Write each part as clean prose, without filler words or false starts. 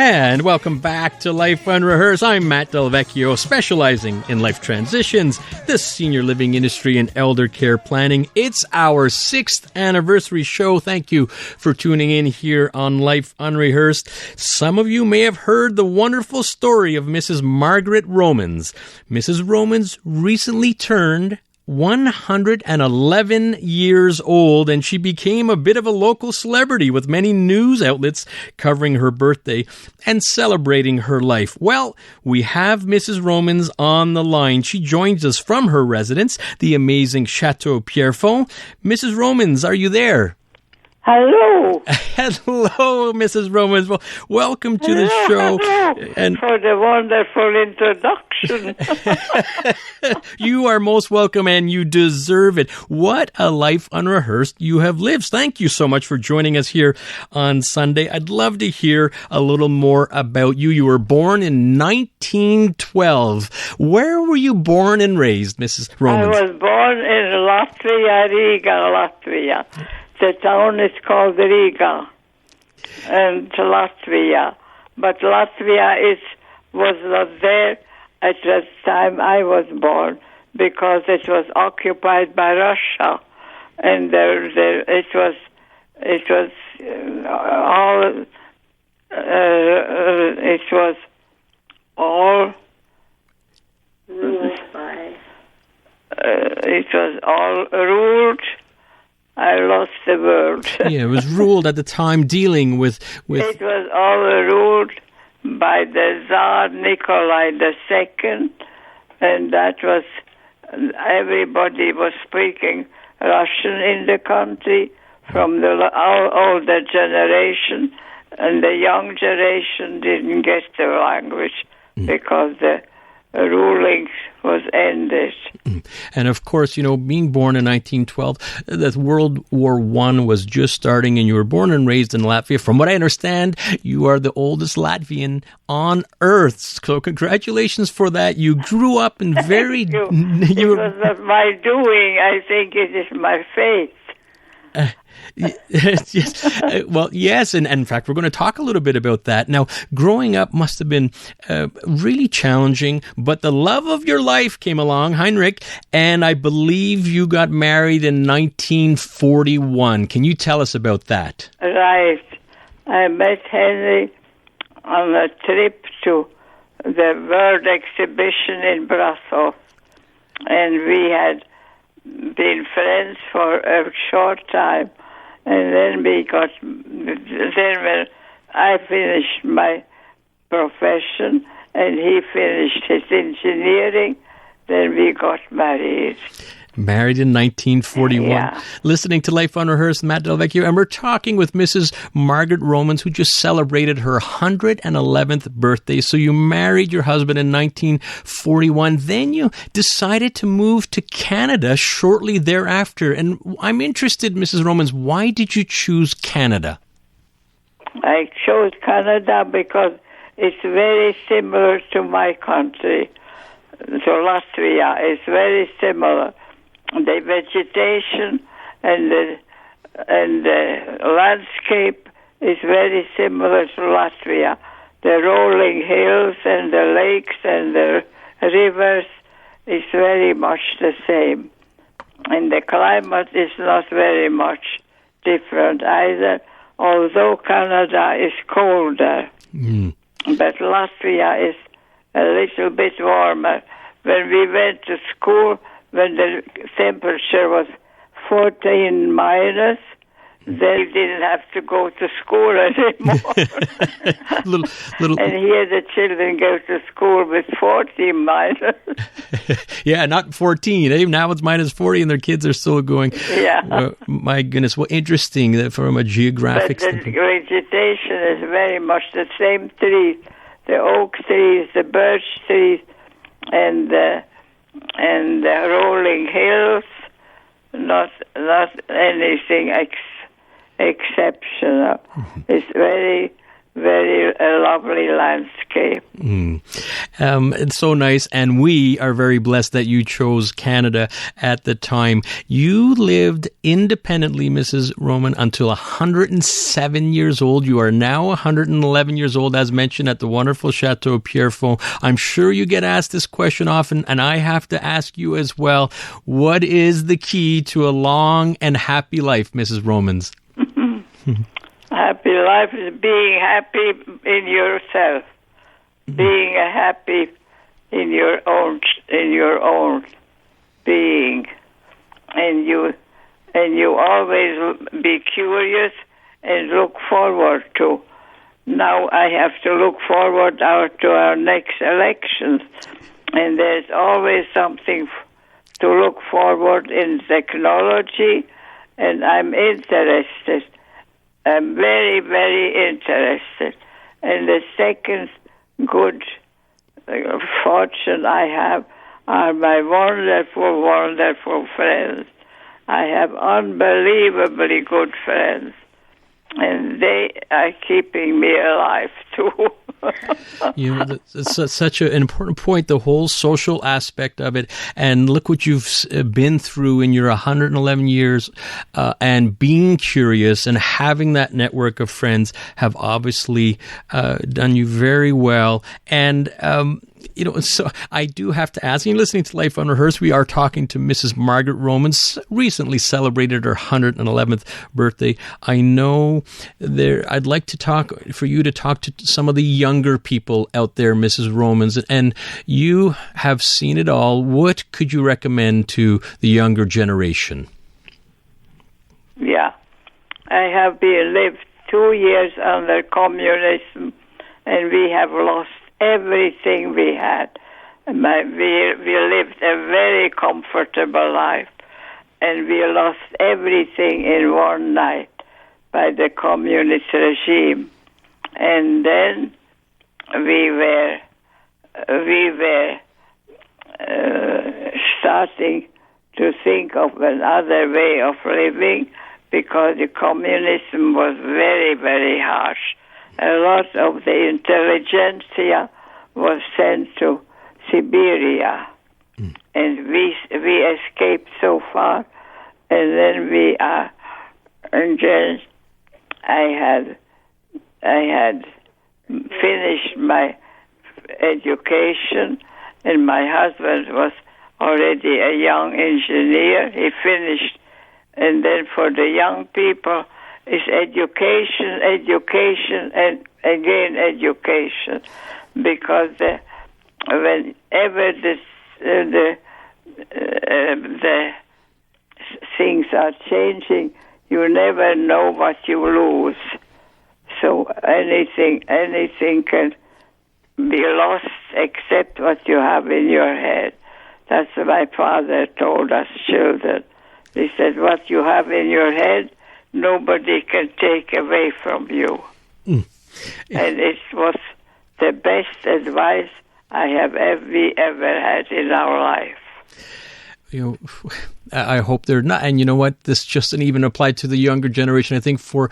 And welcome back to Life Unrehearsed. I'm Matt Delvecchio, specializing in life transitions, the senior living industry, and elder care planning. It's our 6th anniversary show. Thank you for tuning in here on Life Unrehearsed. Some of you may have heard the wonderful story of Mrs. Margaret Romans. Mrs. Romans recently turned 111 years old, and she became a bit of a local celebrity with many news outlets covering her birthday and celebrating her life. Well, we have Mrs. Romans on the line. She joins us from her residence, the amazing Chateau Pierrefonds. Mrs. Romans, are you there? Hello. Hello, Mrs. Romans. Well, welcome to the show. And for the wonderful introduction. You are most welcome, and you deserve it. What a life unrehearsed you have lived. Thank you so much for joining us here on Sunday. I'd love to hear a little more about you. You were born in 1912. Where were you born and raised, Mrs. Romans? I was born in Latvia, Riga, Latvia. The town is called Riga, and Latvia. But Latvia was not there at the time I was born because it was occupied by Russia, and it was all ruled. I lost the word. Yeah, it was ruled at the time dealing with... It was all ruled by the Tsar Nikolai II, and that was... Everybody was speaking Russian in the country from the older generation, and the young generation didn't get the language because the ruling was ended. And of course, you know, being born in 1912, that World War I was just starting, and you were born and raised in Latvia. From what I understand, you are the oldest Latvian on earth. So congratulations for that. You grew up in very... It was not my doing. I think it is my fate. Yes. Well, yes, and in fact, we're going to talk a little bit about that. Now, growing up must have been really challenging, but the love of your life came along, Heinrich, and I believe you got married in 1941. Can you tell us about that? Right. I met Henry on a trip to the World Exhibition in Brussels, and we had been friends for a short time. And then when I finished my profession and he finished his engineering, then we got married. Married in 1941. Yeah. Listening to Life Unrehearsed, Matt Delvecchio, and we're talking with Mrs. Margaret Romans, who just celebrated her 111th birthday. So you married your husband in 1941. Then you decided to move to Canada shortly thereafter. And I'm interested, Mrs. Romans, why did you choose Canada? I chose Canada because it's very similar to my country. So Latvia is very similar. The vegetation and the landscape is very similar to Latvia. The rolling hills and the lakes and the rivers is very much the same. And the climate is not very much different either, although Canada is colder. But Latvia is a little bit warmer. When we went to school, when the temperature was 14 minus, then we didn't have to go to school anymore. And here the children go to school with 14 minus. Yeah, not 14. Now it's minus 40 and their kids are still going. Yeah. My goodness. Well, interesting that from a geographic standpoint. The vegetation is very much the same trees. The oak trees, the birch trees, and the rolling hills, not anything exceptional. It's very, very lovely landscape. okay. It's so nice, and we are very blessed that you chose Canada at the time. You lived independently, Mrs. Roman, until 107 years old. You are now 111 years old, as mentioned, at the wonderful Chateau Pierrefonds. I'm sure you get asked this question often, and I have to ask you as well. What is the key to a long and happy life, Mrs. Romans? Happy life is being happy in yourself, being happy in your own being, and you always be curious and look forward to. Now I have to look forward to our next elections, and there's always something to look forward in technology, and I'm interested. I'm very, very interested. And the second good fortune I have are my wonderful, wonderful friends. I have unbelievably good friends, and they are keeping me alive too. It's such an important point, the whole social aspect of it. And look what you've been through in your 111 years, and being curious and having that network of friends have obviously done you very well. And so I do have to ask, you're listening to Life Unrehearsed. We are talking to Mrs. Margaret Romans, recently celebrated her 111th birthday. I know I'd like for you to talk to some of the younger people out there, Mrs. Romans, and you have seen it all. What could you recommend to the younger generation? Yeah, I have lived 2 years under communism, and we have lost everything we had. We lived a very comfortable life, and we lost everything in one night by the communist regime. And then we were starting to think of another way of living, because the communism was very, very harsh. A lot of the intelligentsia was sent to Siberia, and we escaped so far. And then I had finished my education, and my husband was already a young engineer. He finished, and then for the young people, it's education, and again education, because whenever the things are changing, you never know what you lose. So anything can be lost except what you have in your head. That's what my father told us children. He said, what you have in your head, nobody can take away from you. Yeah. And it was the best advice I have ever had in our life. I hope they're not. And you know what? This just doesn't even apply to the younger generation. I think for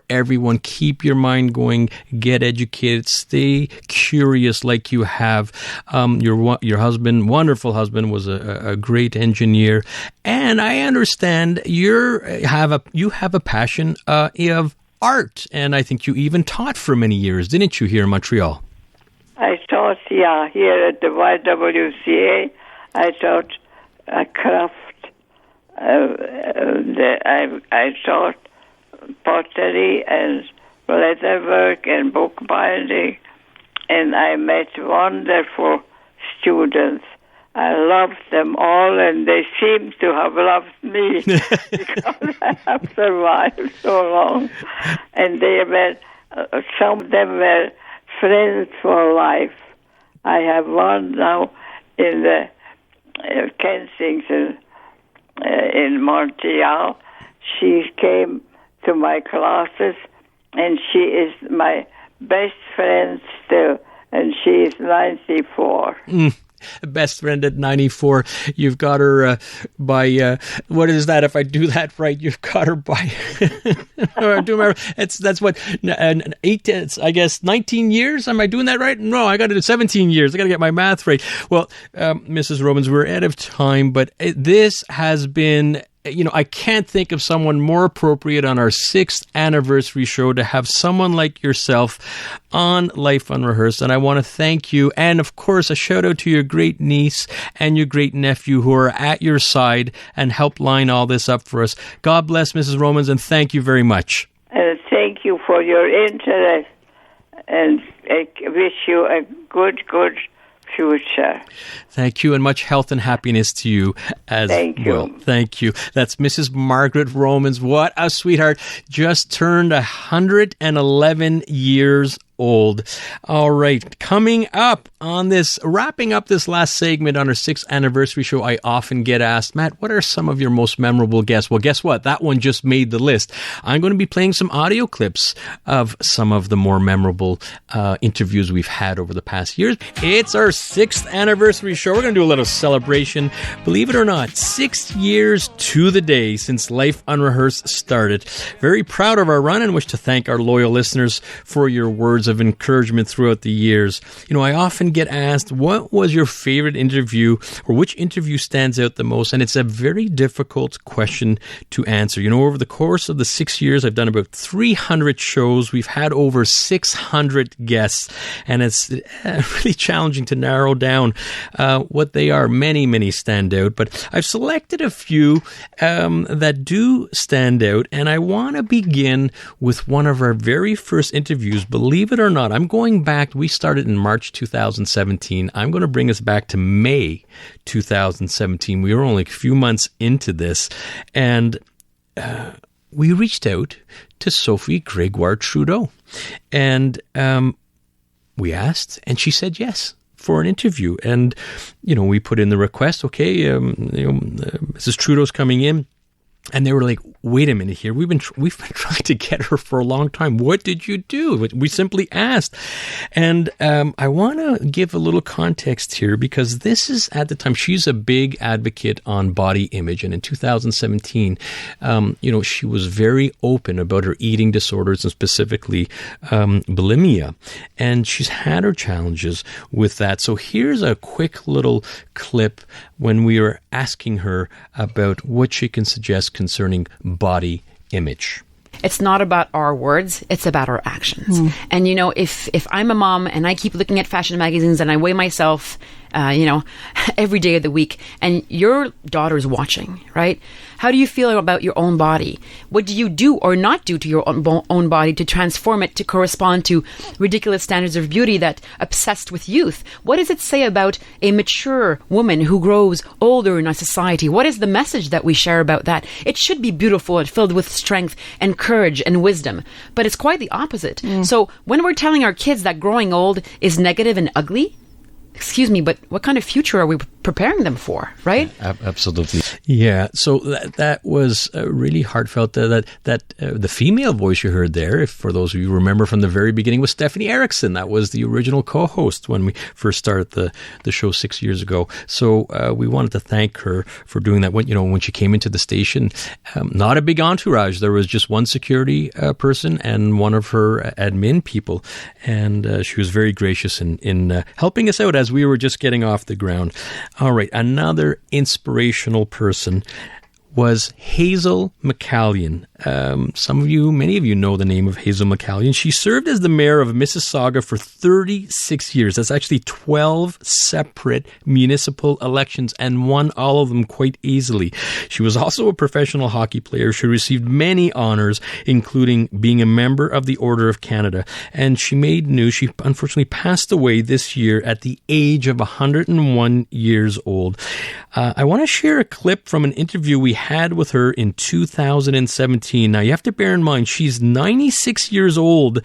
everyone, keep your mind going, get educated, stay curious like you have. Your husband, wonderful husband, was a great engineer. And I understand you have a passion of art. And I think you even taught for many years, didn't you, here in Montreal? I taught, here at the YWCA. I taught craft. I taught pottery and leatherwork and bookbinding, and I met wonderful students. I loved them all, and they seem to have loved me because I have survived so long. And some of them were friends for life. I have one now in the Kensington in Montreal. She came to my classes, and she is my best friend still, and she is 94. best friend at 94. You've got her by, what is that? If I do that right, you've got her by, that's what, 19 years? Am I doing that right? No, I got to do 17 years. I got to get my math right. Well, Mrs. Romans, we're out of time, but this has been, I can't think of someone more appropriate on our 6th anniversary show to have someone like yourself on Life Unrehearsed. And I want to thank you. And of course, a shout out to your great niece and your great nephew who are at your side and help line all this up for us. God bless, Mrs. Romans, and thank you very much. And thank you for your interest, and I wish you a good future. Thank you, and much health and happiness to you as well. Thank you. That's Mrs. Margaret Romans. What a sweetheart. Just turned 111 years old. All right. Coming up on this, wrapping up this last segment on our 6th anniversary show, I often get asked, Matt, what are some of your most memorable guests? Well, guess what? That one just made the list. I'm going to be playing some audio clips of some of the more memorable interviews we've had over the past years. It's our 6th anniversary show. We're going to do a little celebration. Believe it or not, 6 years to the day since Life Unrehearsed started. Very proud of our run and wish to thank our loyal listeners for your words of encouragement throughout the years. I often get asked, what was your favorite interview, or which interview stands out the most? And it's a very difficult question to answer. Over the course of the 6 years, I've done about 300 shows. We've had over 600 guests, and it's really challenging to narrow down what they are. Many stand out, but I've selected a few that do stand out, and I want to begin with one of our very first interviews. Believe it or not, I'm going back. We started in March 2017. I'm going to bring us back to May 2017. We were only a few months into this, and we reached out to Sophie Gregoire Trudeau, and we asked, and she said yes for an interview. And we put in the request. Okay, Mrs. Trudeau's coming in. And they were like, wait a minute here. We've been trying to get her for a long time. What did you do? We simply asked. And I want to give a little context here, because this is, at the time, she's a big advocate on body image. And in 2017, she was very open about her eating disorders, and specifically bulimia. And she's had her challenges with that. So here's a quick little clip when we were asking her about what she can suggest concerning body image. It's not about our words, it's about our actions. And if I'm a mom and I keep looking at fashion magazines and I weigh myself every day of the week, and your daughter's watching, right? How do you feel about your own body? What do you do or not do to your own body to transform it to correspond to ridiculous standards of beauty that obsessed with youth? What does it say about a mature woman who grows older in our society? What is the message that we share about that? It should be beautiful and filled with strength and courage and wisdom, but it's quite the opposite. So when we're telling our kids that growing old is negative and ugly, excuse me, but what kind of future are we preparing them for, right? Absolutely. Yeah. So that was really heartfelt. That the female voice you heard there, for those of you who remember from the very beginning, was Stephanie Erickson. That was the original co-host when we first started the show 6 years ago. So we wanted to thank her for doing that. When she came into the station, not a big entourage. There was just one security person and one of her admin people, and she was very gracious in helping us out as we were just getting off the ground. All right, another inspirational person was Hazel McCallion. Many of you know the name of Hazel McCallion. She served as the mayor of Mississauga for 36 years. That's actually 12 separate municipal elections, and won all of them quite easily. She was also a professional hockey player. She received many honors, including being a member of the Order of Canada. And she made news. She unfortunately passed away this year at the age of 101 years old. I want to share a clip from an interview we had with her in 2017. Now, you have to bear in mind, she's 96 years old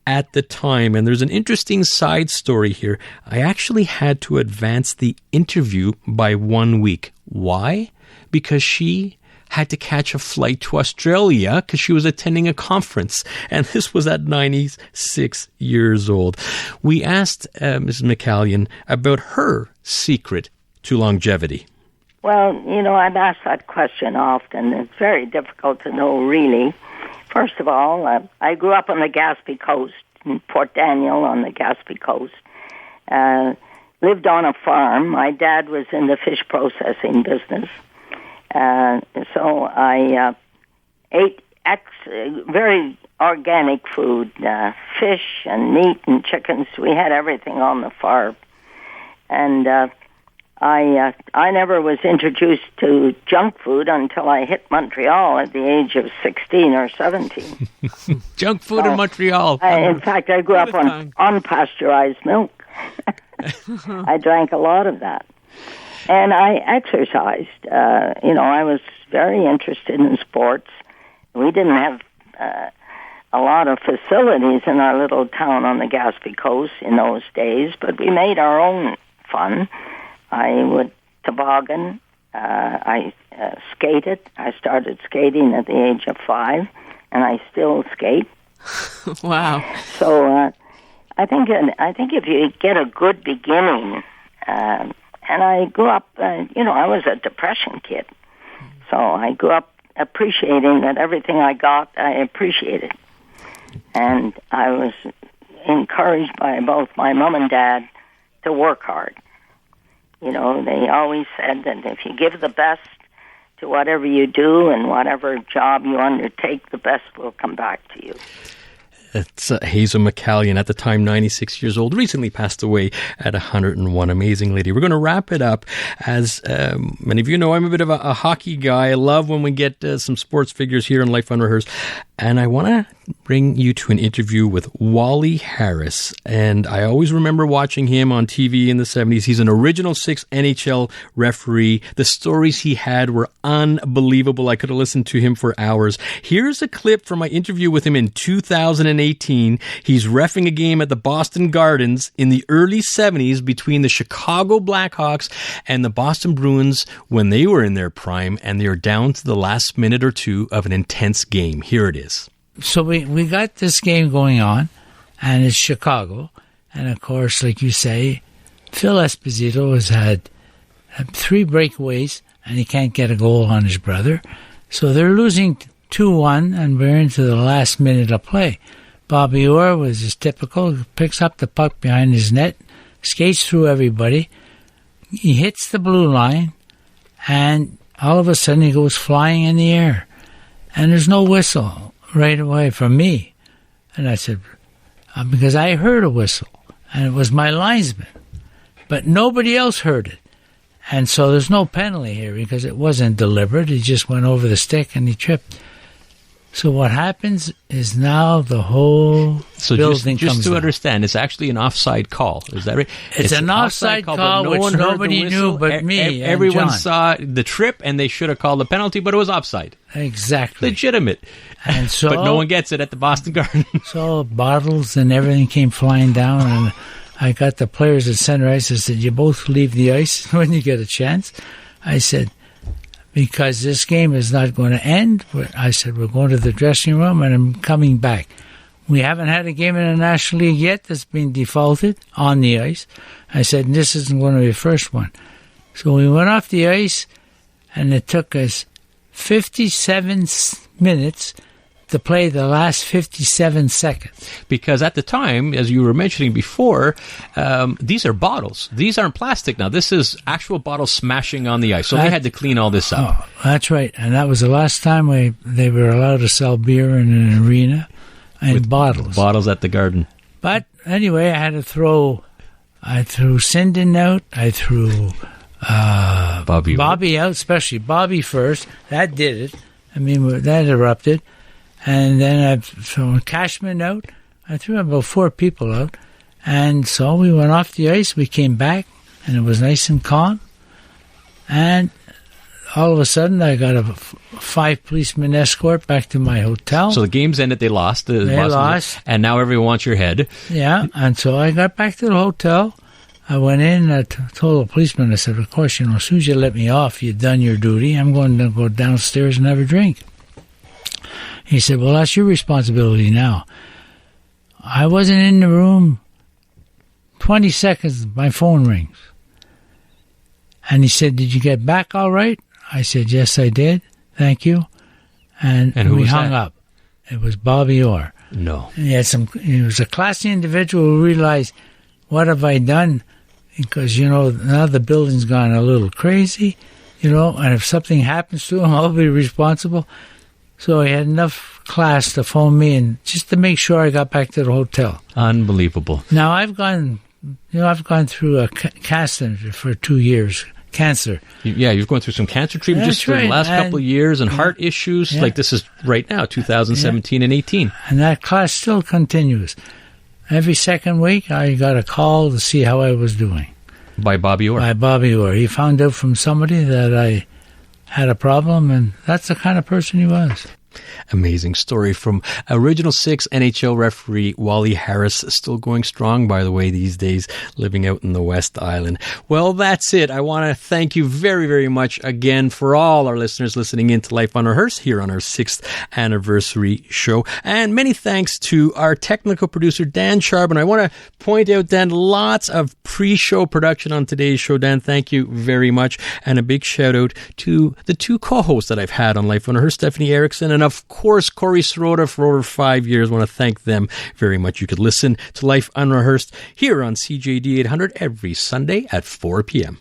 at the time, and there's an interesting side story here. I actually had to advance the interview by 1 week. Why? Because she had to catch a flight to Australia because she was attending a conference. And this was at 96 years old. We asked Mrs. McCallion about her secret to longevity. Well, I'm asked that question often. It's very difficult to know, really. First of all, I grew up on the Gaspé Coast, in Port Daniel on the Gaspé Coast. Lived on a farm. My dad was in the fish processing business. So I ate very organic food, fish and meat and chickens. We had everything on the farm. And I never was introduced to junk food until I hit Montreal at the age of 16 or 17. Junk food in Montreal. In fact, I grew up on unpasteurized milk. I drank a lot of that. And I exercised. I was very interested in sports. We didn't have a lot of facilities in our little town on the Gaspé Coast in those days, but we made our own fun. I would toboggan. I skated. I started skating at the age of 5, and I still skate. Wow. So I think if you get a good beginning, and I grew up, I was a depression kid, so I grew up appreciating that everything I got, I appreciated, and I was encouraged by both my mom and dad to work hard. They always said that if you give the best to whatever you do and whatever job you undertake, the best will come back to you. It's Hazel McCallion, at the time 96 years old, recently passed away at 101. Amazing lady. We're going to wrap it up. As many of you know, I'm a bit of a hockey guy. I love when we get some sports figures here on Life Unrehearsed. And I want to bring you to an interview with Wally Harris. And I always remember watching him on TV in the 70s. He's an original 6 NHL referee. The stories he had were unbelievable. I could have listened to him for hours. Here's a clip from my interview with him in 2018. He's reffing a game at the Boston Gardens in the early 70s between the Chicago Blackhawks and the Boston Bruins when they were in their prime, and they were down to the last minute or two of an intense game. Here it is. So we got this game going on, and it's Chicago. And, of course, like you say, Phil Esposito has had 3 breakaways, and he can't get a goal on his brother. So they're losing 2-1, and we're into the last minute of play. Bobby Orr was as typical, picks up the puck behind his net, skates through everybody. He hits the blue line, and all of a sudden he goes flying in the air. And there's no whistle right away from me. And I said, because I heard a whistle, and it was my linesman. But nobody else heard it. And so there's no penalty here because it wasn't deliberate. He just went over the stick and he tripped. So what happens is now the whole building comes just to down. Understand, it's actually an offside call. Is that right? It's an offside call, which nobody knew but me. Everyone and John. saw the trip, and they should have called the penalty, but it was offside. Exactly. Legitimate. And so, but no one gets it at the Boston Garden. So bottles and everything came flying down, and I got the players at center ice. I said, you both leave the ice when you get a chance. I said, because this game is not going to end. I said, we're going to the dressing room, and I'm coming back. We haven't had a game in the National League yet that's been defaulted on the ice. I said, this isn't going to be the first one. So we went off the ice, and it took us 57 minutes to play the last 57 seconds. Because at the time, as you were mentioning before, these are bottles. These aren't plastic now. This is actual bottles smashing on the ice. So they had to clean all this up. Oh, that's right. And that was the last time they were allowed to sell beer in an arena and with bottles. Bottles at the Garden. But anyway, I threw Sinden out. I threw Bobby out, especially Bobby first. That did it. I mean, that erupted. And then I threw Cashman out. I threw about 4 people out. And so we went off the ice. We came back, and it was nice and calm. And all of a sudden, I got a 5 policeman escort back to my hotel. So the game's ended. They lost. They lost. And now everyone wants your head. Yeah. And so I got back to the hotel. I went in, I told the policeman, I said, of course, as soon as you let me off, you've done your duty. I'm going to go downstairs and have a drink. He said, well, that's your responsibility now. I wasn't in the room. 20 seconds, my phone rings. And he said, did you get back all right? I said, yes, I did. Thank you. And we hung up. It was Bobby Orr. No. He was a classy individual who realized, what have I done? Because, now the building's gone a little crazy, and if something happens to him, I'll be responsible. So he had enough class to phone me and just to make sure I got back to the hotel. Unbelievable. Now, I've gone through a cancer for 2 years. Cancer. Yeah, you've gone through some cancer treatment That's just for the last couple of years and heart issues. Yeah. Like this is right now, 2017 and 18. And that class still continues. Every second week, I got a call to see how I was doing. By Bobby Orr. By Bobby Orr. He found out from somebody that I had a problem, and that's the kind of person he was. Amazing story from Original Six NHL referee Wally Harris, still going strong, by the way, these days, living out in the West Island. Well, that's it. I want to thank you very, very much again for all our listeners listening in to Life Unrehearsed here on our 6th anniversary show. And many thanks to our technical producer, Dan Charbon. I want to point out, Dan, lots of pre-show production on today's show. Dan, thank you very much. And a big shout out to the two co-hosts that I've had on Life Unrehearsed, Stephanie Erickson and, of course, Corey Sirota for over 5 years. I want to thank them very much. You could listen to Life Unrehearsed here on CJAD 800 every Sunday at 4 p.m.